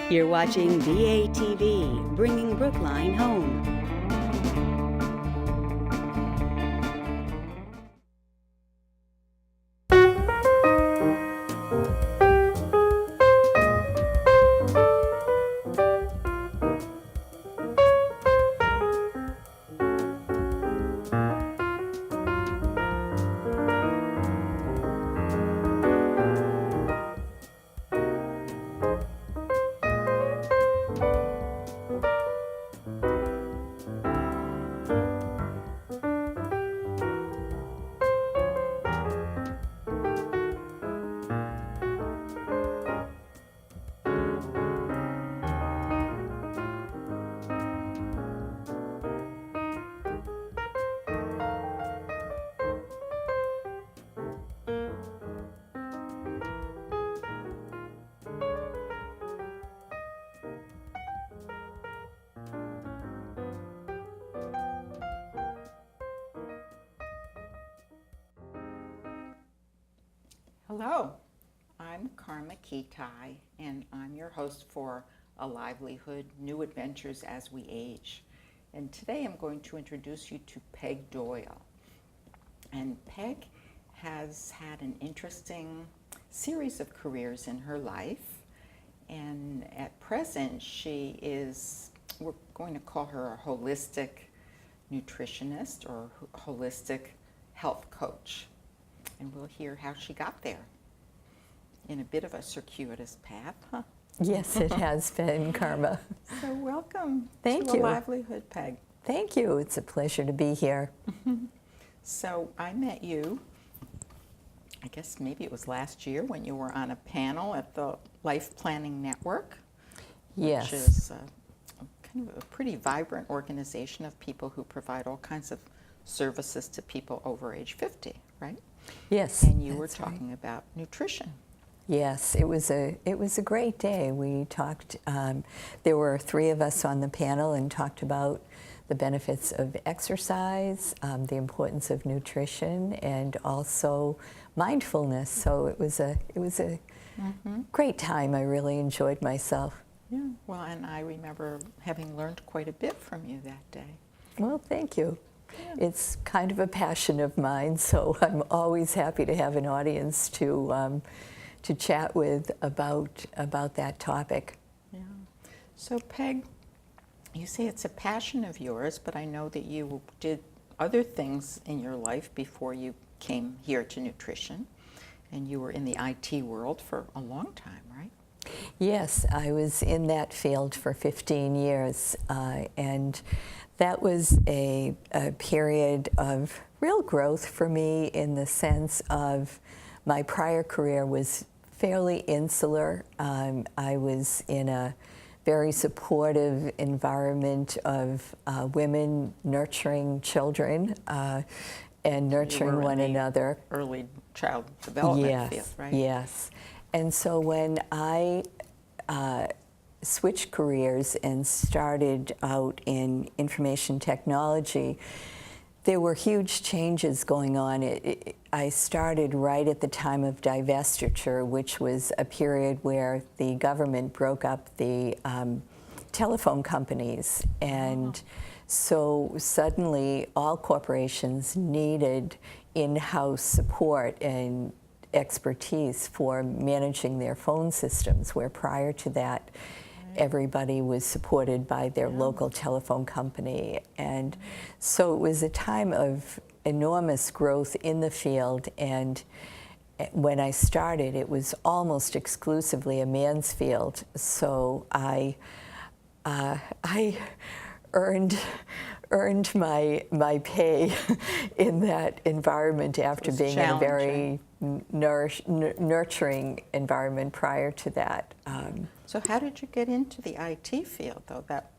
You're watching BATV, bringing Brookline home. Hello, I'm Karma Kitai, and I'm your host for Alivelihood, New Adventures as We Age. And today I'm going to introduce you to Peg Doyle. And Peg has had an interesting series of careers in her life. And at present, she is, we're going to call her a holistic nutritionist or holistic health coach. And we'll hear how she got there in a bit of a circuitous path, huh? Yes, it has been, Karma. So welcome Thank to you. Alivelihood, Peg. Thank you. It's a pleasure to be here. So I met you, I guess maybe it was last year when you were on a panel at the Life Planning Network. Yes. Which is kind of a pretty vibrant organization of people who provide all kinds of services to people over age 50, right? Yes. And you were that's talking right. about nutrition. Yes, it was a great day. We talked. There were three of us on the panel and talked about the benefits of exercise, the importance of nutrition, and also mindfulness. So it was a great time. I really enjoyed myself. Yeah, well, and I remember having learned quite a bit from you that day. Well, thank you. Yeah. It's kind of a passion of mine, so I'm always happy to have an audience to chat with about that topic. Yeah. So Peg, you say it's a passion of yours, but I know that you did other things in your life before you came here to nutrition, and you were in the IT world for a long time, right? Yes, I was in that field for 15 years, and that was a period of real growth for me in the sense of my prior career was fairly insular. I was in a very supportive environment of women nurturing children and nurturing one another. Early child development field, right? Yes. And so when I switched careers and started out in information technology, there were huge changes going on. I started right at the time of divestiture, which was a period where the government broke up the telephone companies. And so suddenly all corporations needed in-house support and expertise for managing their phone systems, where prior to that, everybody was supported by their local telephone company. And so it was a time of enormous growth in the field, and when I started, it was almost exclusively a man's field. So I earned my pay in that environment after being in a very nurturing environment prior to that. So how did you get into the IT field, though? That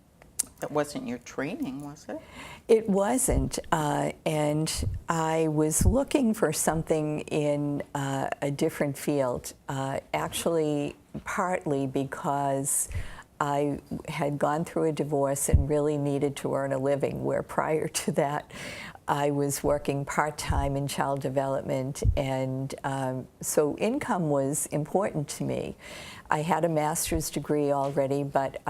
wasn't your training, was it? It wasn't, and I was looking for something in a different field, actually partly because I had gone through a divorce and really needed to earn a living, where prior to that I was working part-time in child development, and so income was important to me. I had a master's degree already, but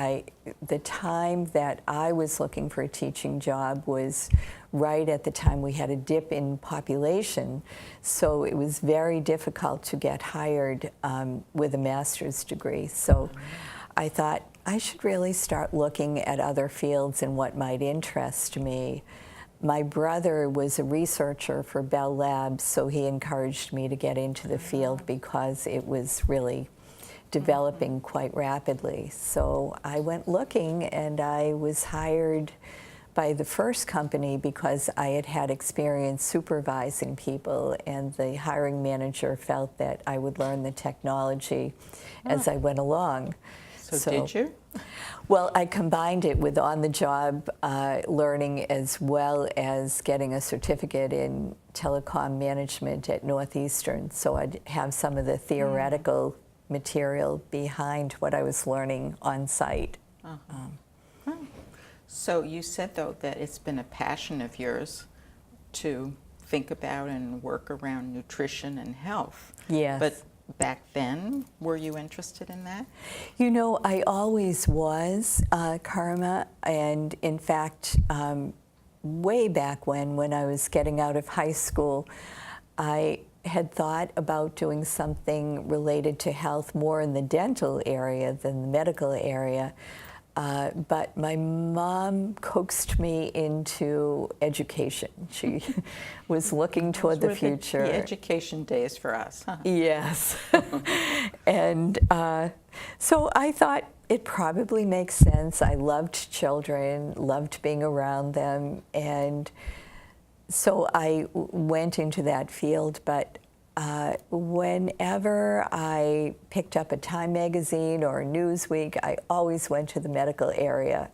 the time that I was looking for a teaching job was right at the time we had a dip in population, so it was very difficult to get hired with a master's degree. So I thought I should really start looking at other fields and what might interest me. My brother was a researcher for Bell Labs, so he encouraged me to get into the field because it was really developing quite rapidly. So I went looking, and I was hired by the first company because I had had experience supervising people, and the hiring manager felt that I would learn the technology as I went along. So did you? Well, I combined it with on-the-job learning, as well as getting a certificate in telecom management at Northeastern, so I'd have some of the theoretical material behind what I was learning on site. So you said, though, that it's been a passion of yours to think about and work around nutrition and health. Yes. But back then, were you interested in that? You know, I always was, Karma, and in fact, way back when I was getting out of high school, I had thought about doing something related to health more in the dental area than the medical area. But my mom coaxed me into education. She was looking toward the future. The education days for us, huh? Yes. And so I thought it probably makes sense. I loved children, loved being around them, and so I went into that field. But whenever I picked up a Time magazine or a Newsweek, I always went to the medical area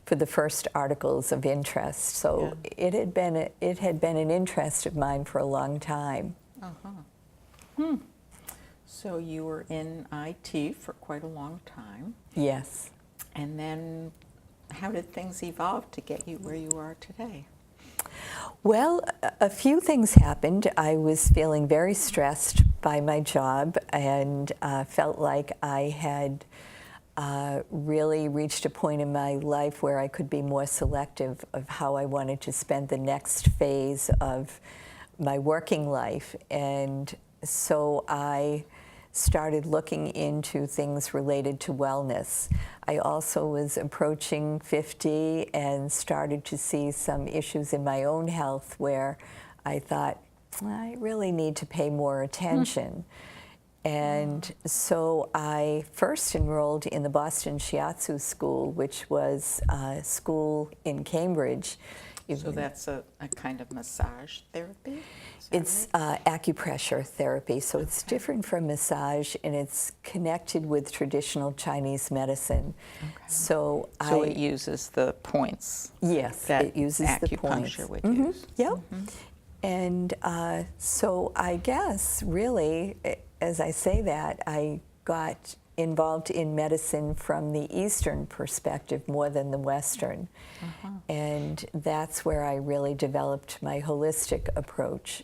for the first articles of interest. So it had been an interest of mine for a long time. So you were in IT for quite a long time. Yes. And then how did things evolve to get you where you are today? Well, a few things happened. I was feeling very stressed by my job, and felt like I had really reached a point in my life where I could be more selective of how I wanted to spend the next phase of my working life. And so I started looking into things related to wellness. I also was approaching 50 and started to see some issues in my own health where I thought, I really need to pay more attention. And so I first enrolled in the Boston Shiatsu School, which was a school in Cambridge. So that's a kind of massage therapy? It's acupressure therapy, so it's different from massage, and it's connected with traditional Chinese medicine. So it uses the points. Yes, that it uses the points. acupuncture would use. Yep. And so I guess, really, as I say that, I got involved in medicine from the Eastern perspective more than the Western. And that's where I really developed my holistic approach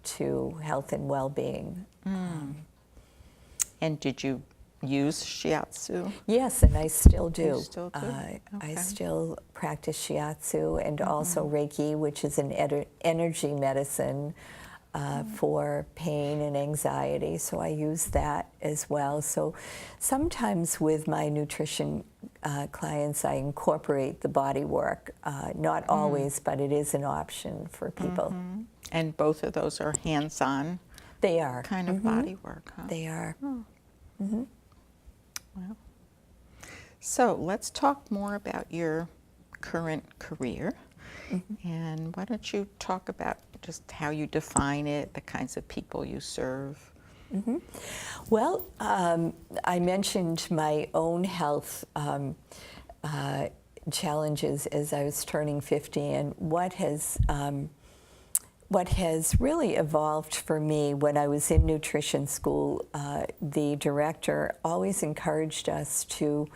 to health and well-being. And did you use Shiatsu? Yes, and I still do. You still do? I still practice Shiatsu and also Reiki, which is an energy medicine for pain and anxiety, so I use that as well. So sometimes with my nutrition clients, I incorporate the body work. Not always, but it is an option for people. And both of those are hands-on They are. kind of body work, huh? They are. Well, so let's talk more about your current career. And why don't you talk about just how you define it, the kinds of people you serve? Well, I mentioned my own health challenges as I was turning 50, and what what has really evolved for me, when I was in nutrition school, the director always encouraged us to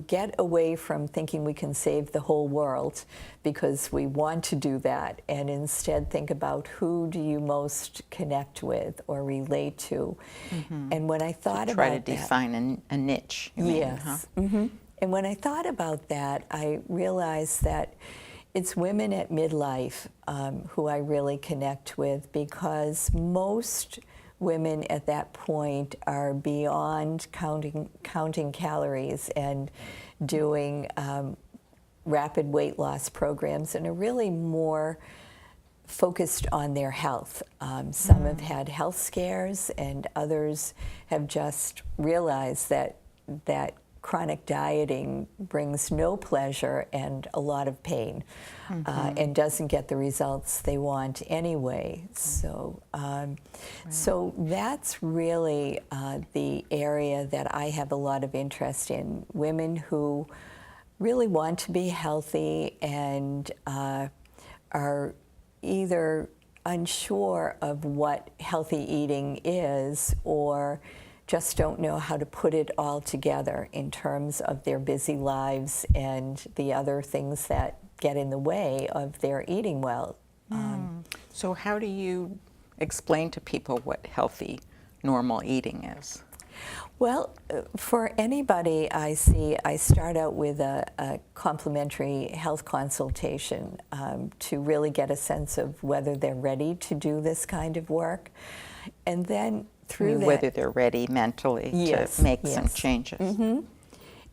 get away from thinking we can save the whole world, because we want to do that, and instead think about who do you most connect with or relate to. And when I thought about that, try to define a niche, you mean, yes. huh? And when I thought about that, I realized that it's women at midlife who I really connect with, because most women at that point are beyond counting calories and doing rapid weight loss programs, and are really more focused on their health. Some have had health scares, and others have just realized that chronic dieting brings no pleasure and a lot of pain, and doesn't get the results they want anyway. So, so that's really the area that I have a lot of interest in. Women who really want to be healthy and are either unsure of what healthy eating is, or just don't know how to put it all together in terms of their busy lives and the other things that get in the way of their eating well. So how do you explain to people what healthy, normal eating is? Well, for anybody I see, I start out with a complimentary health consultation to really get a sense of whether they're ready to do this kind of work. And then through that, whether they're ready mentally to make some changes.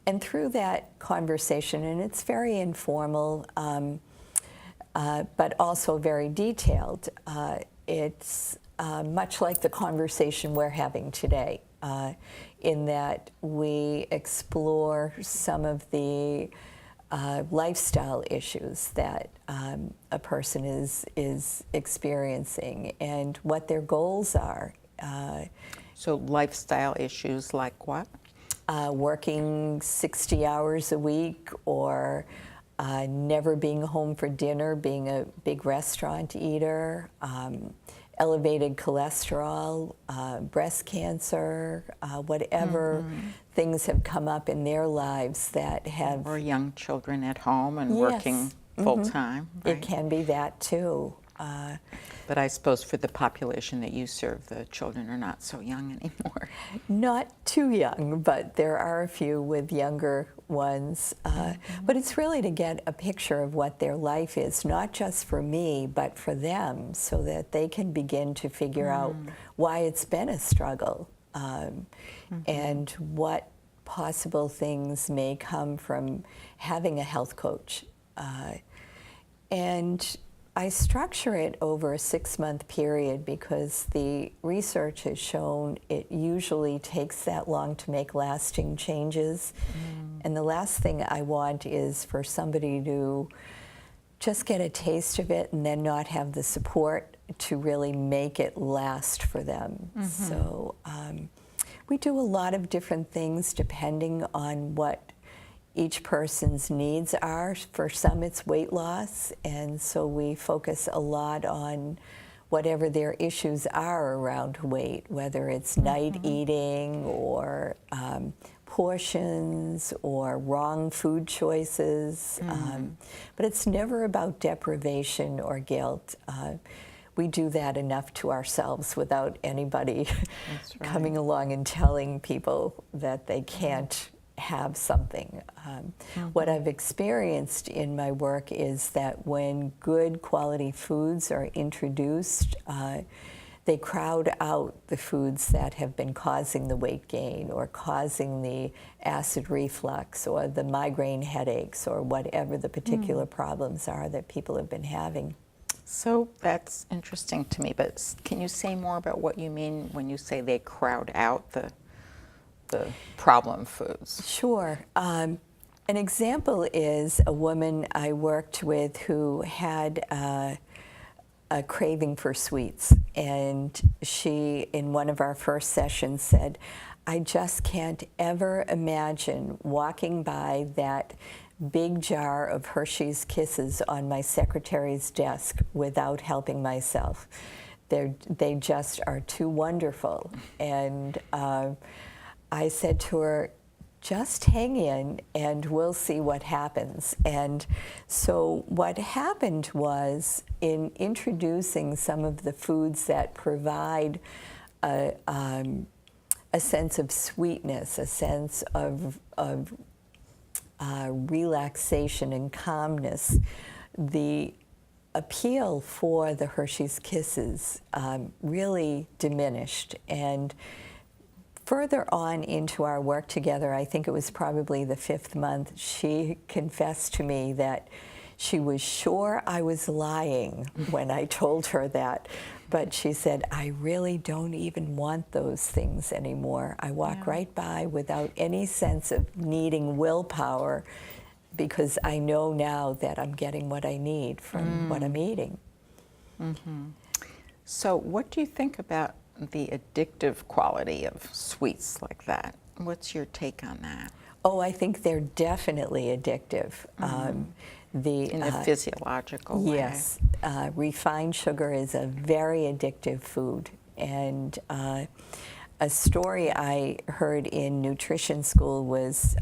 And through that conversation, and it's very informal, but also very detailed, it's much like the conversation we're having today, in that we explore some of the lifestyle issues that a person is experiencing and what their goals are. So lifestyle issues like what? Working 60 hours a week, or never being home for dinner, being a big restaurant eater, elevated cholesterol, breast cancer, whatever things have come up in their lives that have... Or young children at home and working full-time. Right? It can be that too. But I suppose for the population that you serve, the children are not so young anymore. Not too young, but there are a few with younger ones. But it's really to get a picture of what their life is, not just for me, but for them, so that they can begin to figure out why it's been a struggle, and what possible things may come from having a health coach. And I structure it over a 6-month period because the research has shown it usually takes that long to make lasting changes. And the last thing I want is for somebody to just get a taste of it and then not have the support to really make it last for them. So we do a lot of different things depending on what each person's needs are. For some, it's weight loss, and so we focus a lot on whatever their issues are around weight, whether it's night eating or portions or wrong food choices. But it's never about deprivation or guilt. We do that enough to ourselves without anybody coming along and telling people that they can't have something. What I've experienced in my work is that when good quality foods are introduced, they crowd out the foods that have been causing the weight gain or causing the acid reflux or the migraine headaches or whatever the particular problems are that people have been having. So that's interesting to me, but can you say more about what you mean when you say they crowd out the problem foods? Sure. An example is a woman I worked with who had a craving for sweets, and she, in one of our first sessions, said, I just can't ever imagine walking by that big jar of Hershey's Kisses on my secretary's desk without helping myself. They just are too wonderful. And I said to her, just hang in and we'll see what happens. And so what happened was, in introducing some of the foods that provide a sense of sweetness, a sense of relaxation and calmness, the appeal for the Hershey's Kisses really diminished. And further on into our work together, I think it was probably the 5th month, she confessed to me that she was sure I was lying when I told her that. But she said, I really don't even want those things anymore. I walk right by without any sense of needing willpower, because I know now that I'm getting what I need from what I'm eating. So what do you think about the addictive quality of sweets like that? What's your take on that? Oh, I think they're definitely addictive. In a physiological way. Yes. Refined sugar is a very addictive food. And a story I heard in nutrition school was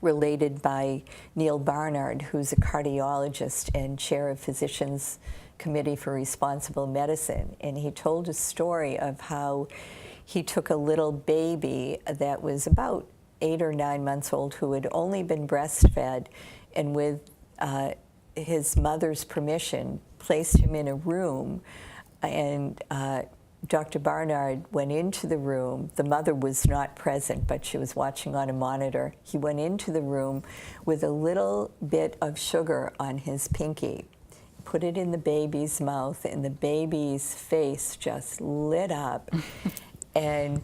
related by Neil Barnard, who's a cardiologist and chair of Physicians Committee for Responsible Medicine. And he told a story of how he took a little baby that was about 8 or 9 months old who had only been breastfed, and with his mother's permission, placed him in a room. And Dr. Barnard went into the room. The mother was not present, but she was watching on a monitor. He went into the room with a little bit of sugar on his pinky, put it in the baby's mouth, and the baby's face just lit up. And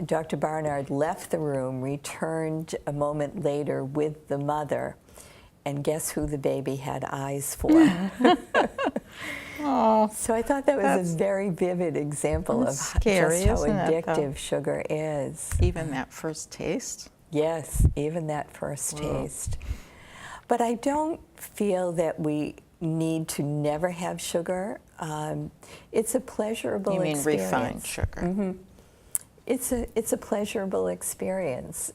Dr. Barnard left the room, returned a moment later with the mother, and guess who the baby had eyes for? Oh, so I thought that was a very vivid example of scary, just how isn't it, addictive sugar is. even that first taste? Yes, even that first taste. But I don't feel that we need to never have sugar. It's a pleasurable You mean experience. refined sugar? It's a pleasurable experience.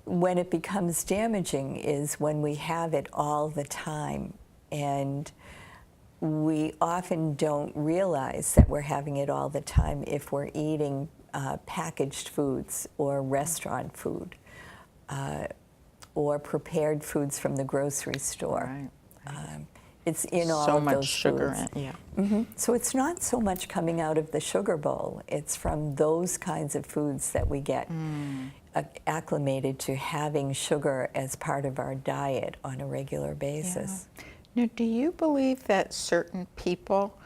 When it becomes damaging is when we have it all the time, and we often don't realize that we're having it all the time if we're eating packaged foods or restaurant food or prepared foods from the grocery store. Right. It's in all So of much those sugar foods. in, So it's not so much coming out of the sugar bowl. It's from those kinds of foods that we get acclimated to having sugar as part of our diet on a regular basis. Now, do you believe that certain people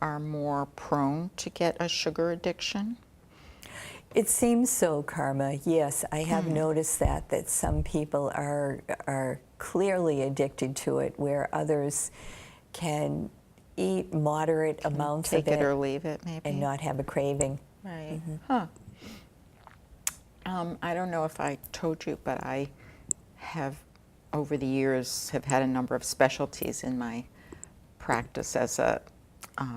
are more prone to get a sugar addiction? It seems so, Karma. Yes, I have noticed that some people are clearly addicted to it, where others can eat moderate amounts Take of it or leave it, maybe? and not have a craving. Right. Huh. I don't know if I told you, but I have, over the years, have had a number of specialties in my practice as a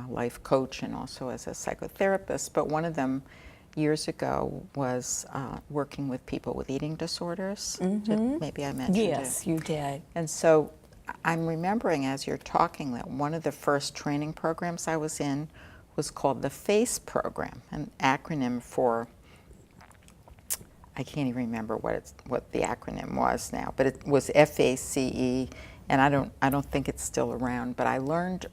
life coach and also as a psychotherapist. But one of them, years ago, was working with people with eating disorders. Maybe I mentioned it. Yes, you did. And so I'm remembering, as you're talking, that one of the first training programs I was in was called the FACE program, an acronym for, I can't even remember what the acronym was now, but it was FACE, and I don't think it's still around, but I learned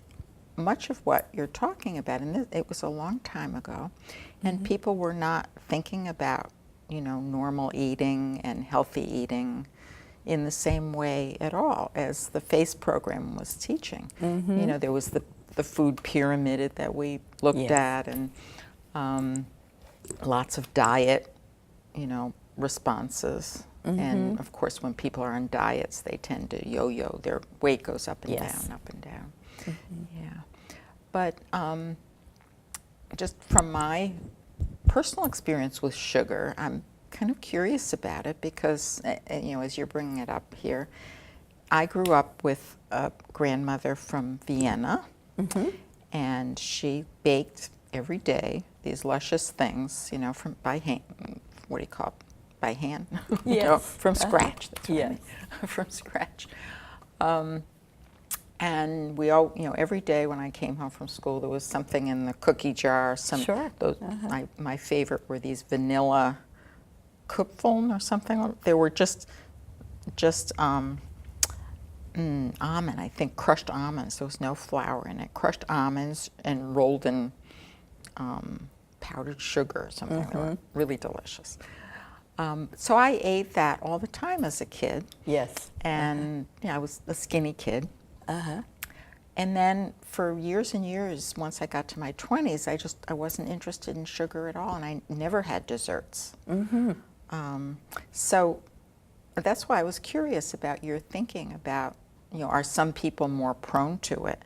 much of what you're talking about, and it was a long time ago, and people were not thinking about, normal eating and healthy eating in the same way at all as the FACE program was teaching. There was the food pyramid that we looked at, and lots of diet, responses. And of course, when people are on diets, they tend to yo-yo. Their weight goes up and down, up and down. Yeah. But just from my personal experience with sugar, I'm kind of curious about it because, you know, as you're bringing it up here, I grew up with a grandmother from Vienna, and she baked every day these luscious things, you know, from by hand. What do you call it? By hand? Yes. No, from scratch. That's what I Yes. mean. From scratch. And we all, you know, every day when I came home from school, there was something in the cookie jar. Sure. Those, my favorite were these vanilla Kupfeln or something. They were just almond, I think, crushed almonds. There was no flour in it. Crushed almonds and rolled in powdered sugar or something. They were really delicious. So I ate that all the time as a kid. Yes. And I was a skinny kid. And then for years and years, once I got to my 20s, I wasn't interested in sugar at all, and I never had desserts. So that's why I was curious about your thinking about, you know, are some people more prone to it?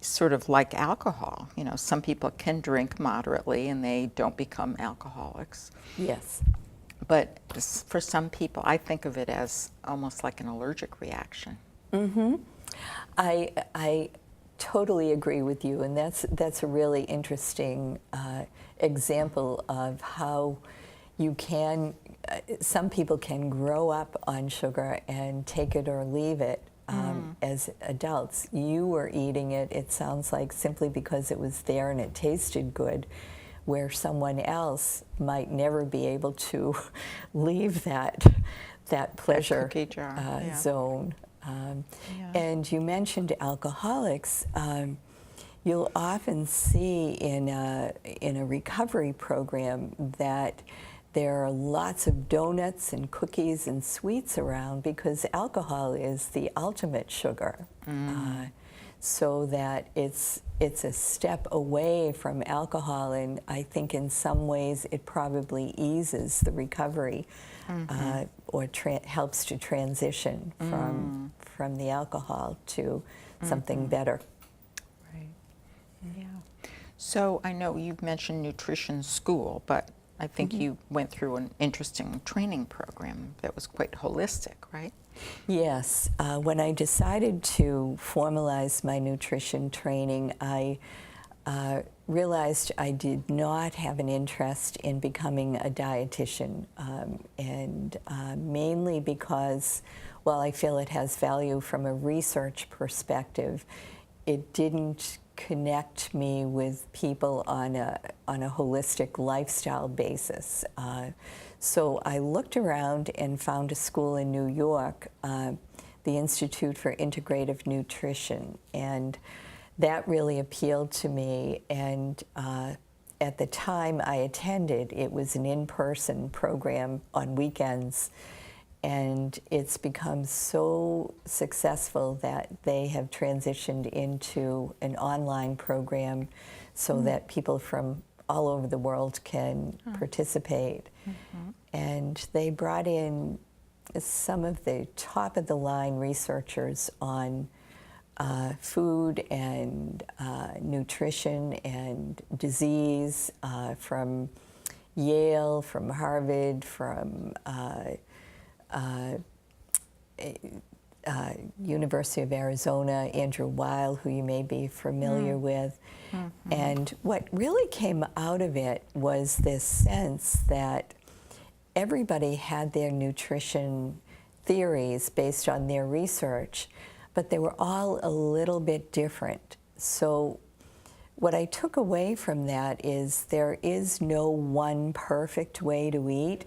Sort of like alcohol. You know, some people can drink moderately and they don't become alcoholics. Yes. But for some people, I think of it as almost like an allergic reaction. I totally agree with you, and that's a really interesting example of how you can. Some people can grow up on sugar and take it or leave it as adults. You were eating it, it sounds like, simply because it was there and it tasted good, where someone else might never be able to leave that pleasure cookie jar, zone. And you mentioned alcoholics. You'll often see in a recovery program that there are lots of donuts and cookies and sweets around because alcohol is the ultimate sugar. So that it's a step away from alcohol, and I think in some ways it probably eases the recovery or helps to transition from the alcohol to something better. Right. Yeah. So I know you've mentioned nutrition school, but I think you went through an interesting training program that was quite holistic, right? Yes. When I decided to formalize my nutrition training, I realized I did not have an interest in becoming a dietitian, and mainly because, while I feel it has value from a research perspective, it didn't connect me with people on a holistic lifestyle basis. So I looked around and found a school in New York, the Institute for Integrative Nutrition, and that really appealed to me. And at the time I attended, it was an in-person program on weekends, and it's become so successful that they have transitioned into an online program so that people from all over the world can participate. And they brought in some of the top-of-the-line researchers on food and nutrition and disease from Yale, from Harvard, from University of Arizona, Andrew Weil, who you may be familiar with. And what really came out of it was this sense that everybody had their nutrition theories based on their research, but they were all a little bit different. So what I took away from that is there is no one perfect way to eat,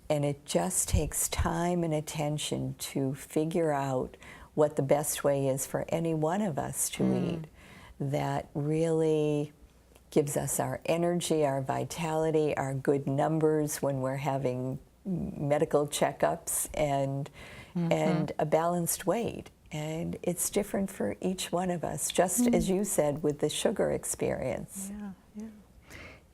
and it just takes time and attention to figure out what the best way is for any one of us to eat that really gives us our energy, our vitality, our good numbers when we're having medical checkups, and a balanced weight. And it's different for each one of us, just as you said with the sugar experience.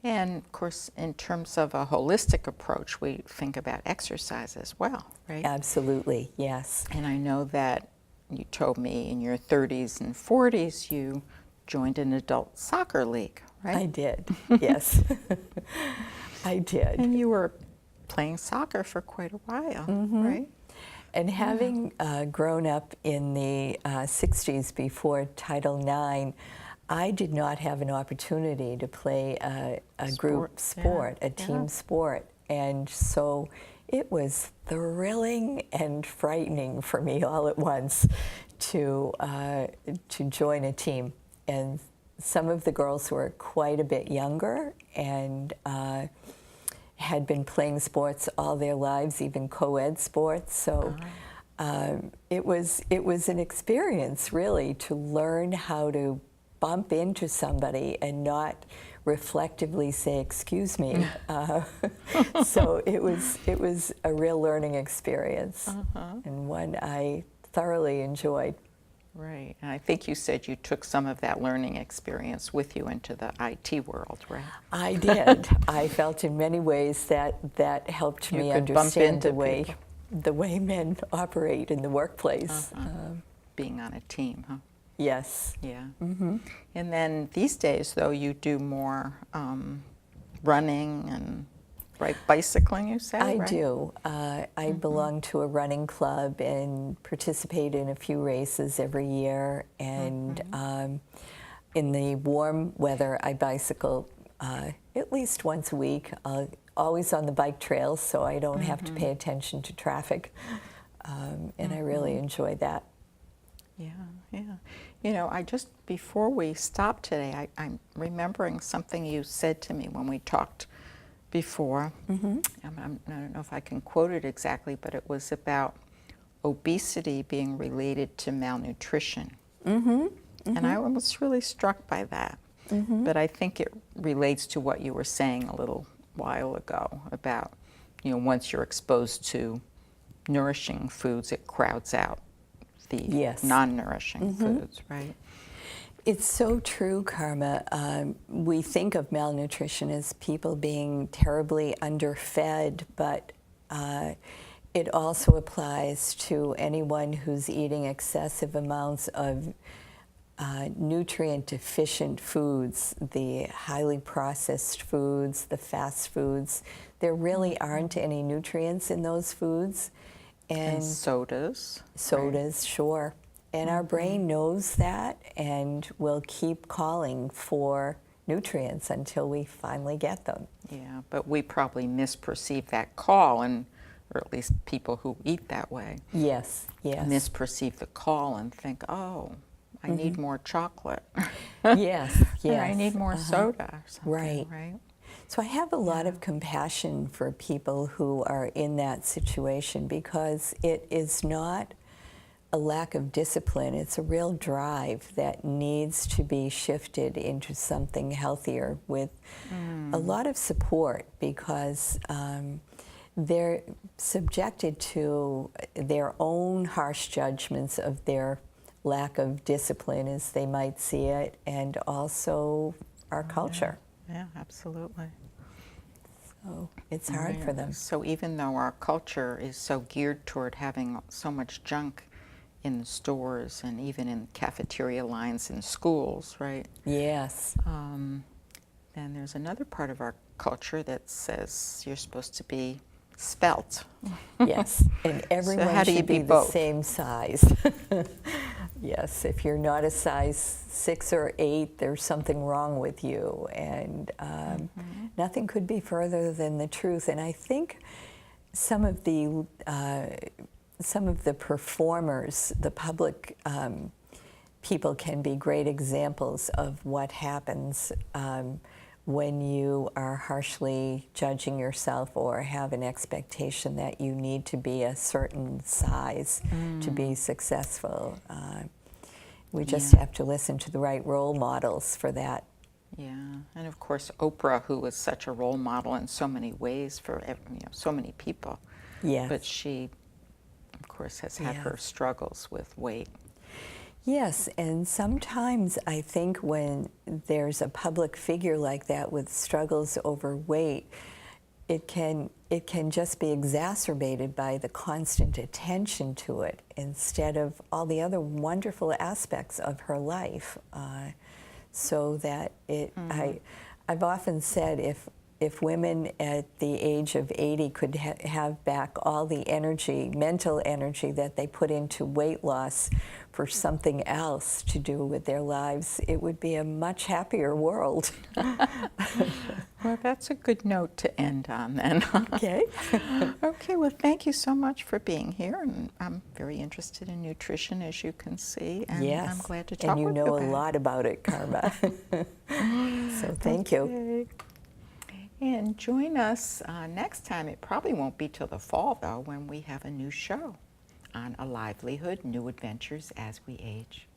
And of course, in terms of a holistic approach, we think about exercise as well, right? Absolutely, yes. And I know that you told me in your 30s and 40s you joined an adult soccer league, right? I did, yes. I did. And you were playing soccer for quite a while, Mm-hmm. right? And having grown up in the 60s before Title IX, I did not have an opportunity to play a group sport, a team sport. And so it was thrilling and frightening for me all at once to join a team. And some of the girls were quite a bit younger and had been playing sports all their lives, even co-ed sports. So it was an experience, really, to learn how to bump into somebody and not reflectively say, "Excuse me." So it was a real learning experience, and one I thoroughly enjoyed. Right. And I think you said you took some of that learning experience with you into the IT world, right? I did. I felt in many ways that helped me understand the way men operate in the workplace. Being on a team, huh? Yes. Yeah. And then these days, though, you do more running and bicycling, you say? I right? do. I belong to a running club and participate in a few races every year. And in the warm weather, I bicycle at least once a week, always on the bike trails, so I don't have to pay attention to traffic. And I really enjoy that. Yeah, yeah. You know, before we stopped today, I'm remembering something you said to me when we talked before. I don't know if I can quote it exactly, but it was about obesity being related to malnutrition. And I was really struck by that. But I think it relates to what you were saying a little while ago about, you know, once you're exposed to nourishing foods, it crowds out the non-nourishing foods, right? It's so true, Karma. We think of malnutrition as people being terribly underfed, but it also applies to anyone who's eating excessive amounts of nutrient-deficient foods, the highly processed foods, the fast foods. There really aren't any nutrients in those foods. And sodas. Sodas, right? Sure. And our brain knows that and will keep calling for nutrients until we finally get them. Yeah, but we probably misperceive that call, or at least people who eat that way. Yes. Misperceive the call and think, oh, I need more chocolate. Yes. Or I need more soda or something, right? So I have a lot of compassion for people who are in that situation because it is not a lack of discipline. It's a real drive that needs to be shifted into something healthier with a lot of support because they're subjected to their own harsh judgments of their lack of discipline as they might see it, and also our culture. Yeah, absolutely. So it's hard for them. So even though our culture is so geared toward having so much junk in the stores and even in cafeteria lines in schools, right? Yes. Then there's another part of our culture that says you're supposed to be svelte. Yes, and everyone should be the same size. Yes, if you're not a size 6 or 8, there's something wrong with you, and nothing could be further than the truth. And I think some of the performers, the public people, can be great examples of what happens when you are harshly judging yourself or have an expectation that you need to be a certain size to be successful. We just have to listen to the right role models for that. Yeah, and of course Oprah, who was such a role model in so many ways for so many people. Yes. But she, of course, has had her struggles with weight. Yes, and sometimes I think when there's a public figure like that with struggles over weight, it can just be exacerbated by the constant attention to it instead of all the other wonderful aspects of her life. So that I've often said if women at the age of 80 could have back all the energy, mental energy that they put into weight loss for something else to do with their lives, it would be a much happier world. Well, that's a good note to end on then. Okay. Okay, well, thank you so much for being here. And I'm very interested in nutrition, as you can see. And Yes. I'm glad to talk with you And you know about a it. lot about it, Karma. So thank you. Okay. And join us next time. It probably won't be till the fall, though, when we have a new show on A Livelihood, New Adventures as We Age.